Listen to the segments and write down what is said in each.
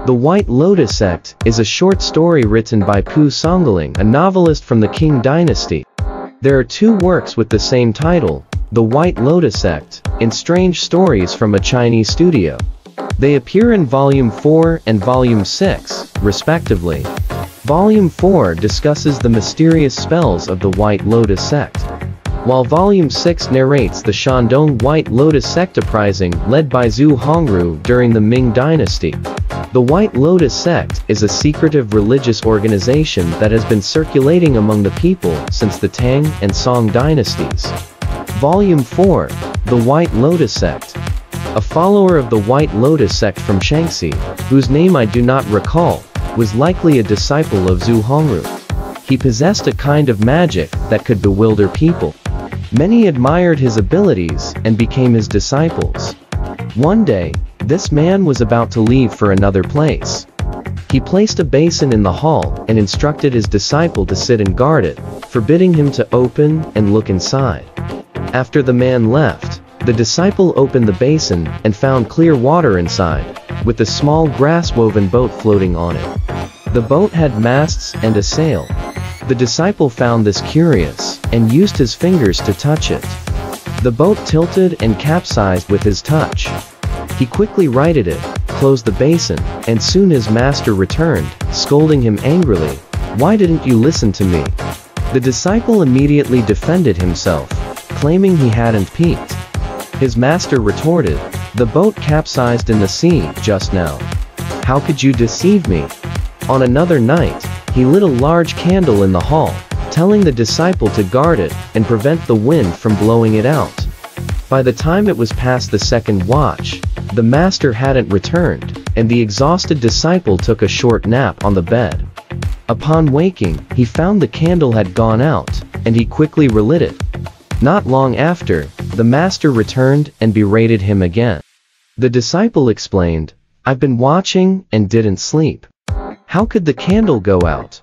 The White Lotus Sect is a short story written by Pu Songling, a novelist from the Ming Dynasty. There are two works with the same title, The White Lotus Sect, and Strange Stories from a Chinese Studio. They appear in Volume 4 and Volume 6, respectively. Volume 4 discusses the mysterious spells of the White Lotus Sect, while Volume 6 narrates the Shandong White Lotus Sect uprising led by Xu Hongru during the Ming Dynasty. The White Lotus Sect is a secretive religious organization that has been circulating among the people since the Tang and Song Dynasties. Volume 4, The White Lotus Sect. A follower of the White Lotus Sect from Shaanxi, whose name I do not recall, was likely a disciple of Xu Hongru. He possessed a kind of magic that could bewilder people. Many admired his abilities and became his disciples. One day, this man was about to leave for another place. He placed a basin in the hall and instructed his disciple to sit and guard it, forbidding him to open and look inside. After the man left, the disciple opened the basin and found clear water inside, with a small grass-woven boat floating on it. The boat had masts and a sail. The disciple found this curious, and used his fingers to touch it. The boat tilted and capsized with his touch. He quickly righted it, closed the basin, and soon his master returned, scolding him angrily. "Why didn't you listen to me?" The disciple immediately defended himself, claiming he hadn't peeked. His master retorted, "The boat capsized in the sea just now. How could you deceive me?" On another night, he lit a large candle in the hall, telling the disciple to guard it and prevent the wind from blowing it out. By the time it was past the second watch, the master hadn't returned, and the exhausted disciple took a short nap on the bed. Upon waking, he found the candle had gone out, and he quickly relit it. Not long after, the master returned and berated him again. The disciple explained, "I've been watching and didn't sleep. How could the candle go out?"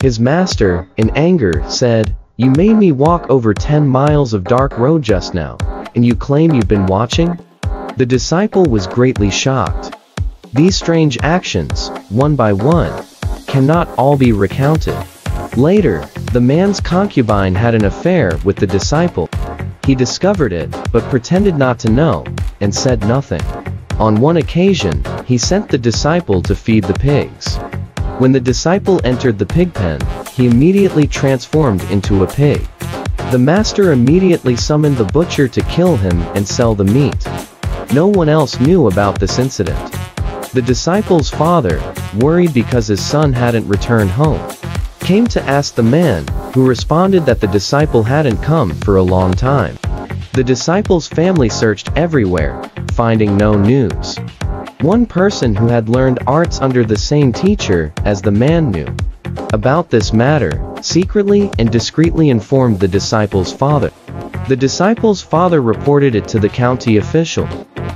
His master, in anger, said, "You made me walk over 10 miles of dark road just now, and you claim you've been watching?" The disciple was greatly shocked. These strange actions, one by one, cannot all be recounted. Later, the man's concubine had an affair with the disciple. He discovered it, but pretended not to know, and said nothing. On one occasion, he sent the disciple to feed the pigs. When the disciple entered the pig pen, he immediately transformed into a pig. The master immediately summoned the butcher to kill him and sell the meat. No one else knew about this incident. The disciple's father, worried because his son hadn't returned home, came to ask the man, who responded that the disciple hadn't come for a long time. The disciple's family searched everywhere, finding no news. One person who had learned arts under the same teacher as the man knew about this matter, secretly and discreetly informed the disciple's father. The disciple's father reported it to the county official.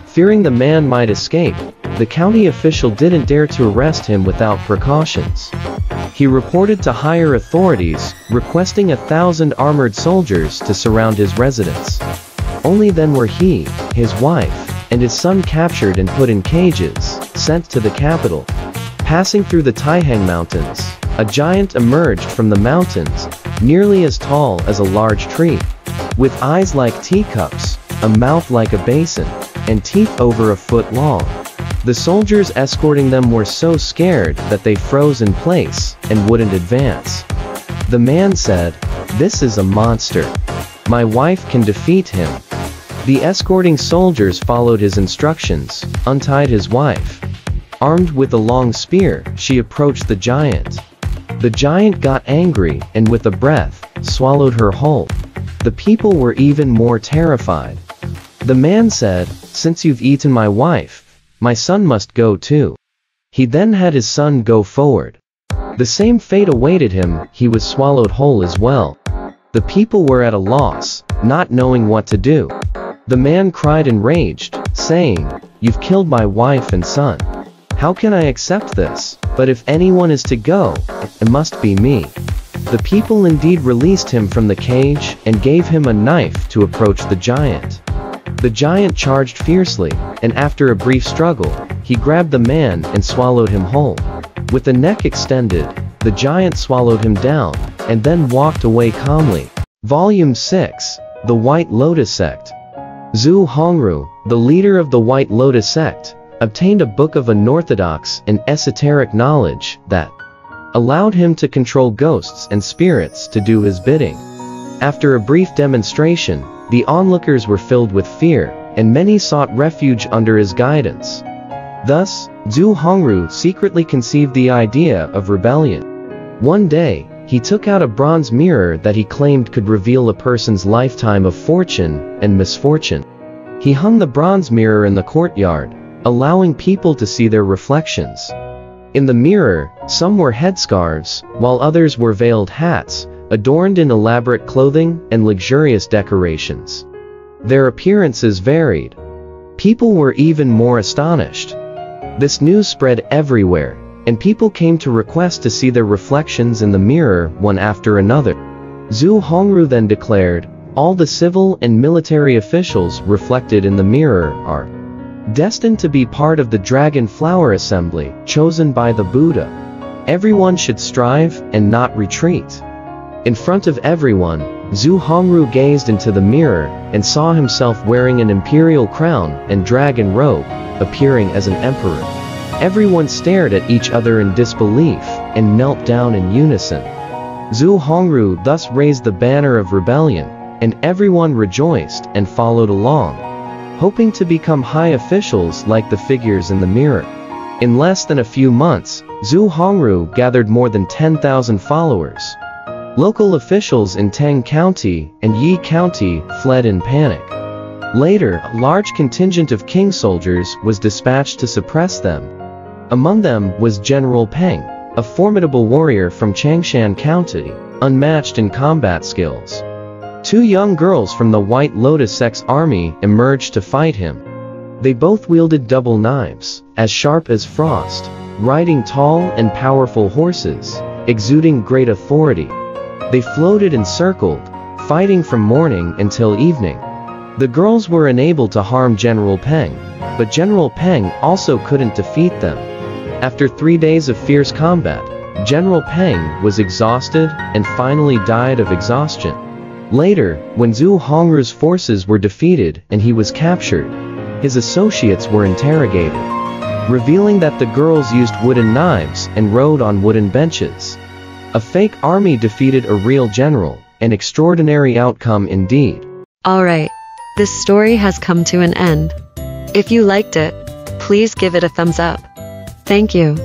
Fearing the man might escape, the county official didn't dare to arrest him without precautions. He reported to higher authorities, requesting 1,000 armored soldiers to surround his residence. Only then were he, his wife, and his son captured and put in cages, sent to the capital. Passing through the Taihang Mountains, a giant emerged from the mountains, nearly as tall as a large tree, with eyes like teacups, a mouth like a basin, and teeth over a foot long. The soldiers escorting them were so scared that they froze in place and wouldn't advance. The man said, "This is a monster. My wife can defeat him." The escorting soldiers followed his instructions, untied his wife. Armed with a long spear, she approached the giant. The giant got angry and with a breath, swallowed her whole. The people were even more terrified. The man said, "Since you've eaten my wife, my son must go too." He then had his son go forward. The same fate awaited him, he was swallowed whole as well. The people were at a loss, not knowing what to do. The man cried enraged, saying, "You've killed my wife and son. How can I accept this? But if anyone is to go, it must be me." The people indeed released him from the cage and gave him a knife to approach the giant. The giant charged fiercely, and after a brief struggle, he grabbed the man and swallowed him whole. With the neck extended, the giant swallowed him down, and then walked away calmly. Volume 6, The White Lotus Sect. Xu Hongru, the leader of the White Lotus Sect, obtained a book of unorthodox and esoteric knowledge that allowed him to control ghosts and spirits to do his bidding. After a brief demonstration, the onlookers were filled with fear, and many sought refuge under his guidance. Thus, Xu Hongru secretly conceived the idea of rebellion. One day, he took out a bronze mirror that he claimed could reveal a person's lifetime of fortune and misfortune. He hung the bronze mirror in the courtyard, allowing people to see their reflections. In the mirror, some wore headscarves, while others wore veiled hats, adorned in elaborate clothing and luxurious decorations. Their appearances varied. People were even more astonished. This news spread everywhere, and people came to request to see their reflections in the mirror one after another. Xu Hongru then declared, all the civil and military officials reflected in the mirror are destined to be part of the Dragon Flower Assembly chosen by the Buddha. Everyone should strive and not retreat. In front of everyone, Xu Hongru gazed into the mirror and saw himself wearing an imperial crown and dragon robe, appearing as an emperor. Everyone stared at each other in disbelief and knelt down in unison. Xu Hongru thus raised the banner of rebellion, and everyone rejoiced and followed along, hoping to become high officials like the figures in the mirror. In less than a few months, Xu Hongru gathered more than 10,000 followers. Local officials in Tang County and Yi County fled in panic. Later, a large contingent of king soldiers was dispatched to suppress them. Among them was General Peng, a formidable warrior from Changshan County, unmatched in combat skills. Two young girls from the White Lotus Sect's army emerged to fight him. They both wielded double knives, as sharp as frost, riding tall and powerful horses, exuding great authority. They floated and circled, fighting from morning until evening. The girls were unable to harm General Peng, but General Peng also couldn't defeat them. After 3 days of fierce combat, General Peng was exhausted and finally died of exhaustion. Later, when Xu Hongru's forces were defeated and he was captured, his associates were interrogated, revealing that the girls used wooden knives and rode on wooden benches. A fake army defeated a real general, an extraordinary outcome indeed. Alright, this story has come to an end. If you liked it, please give it a thumbs up. Thank you.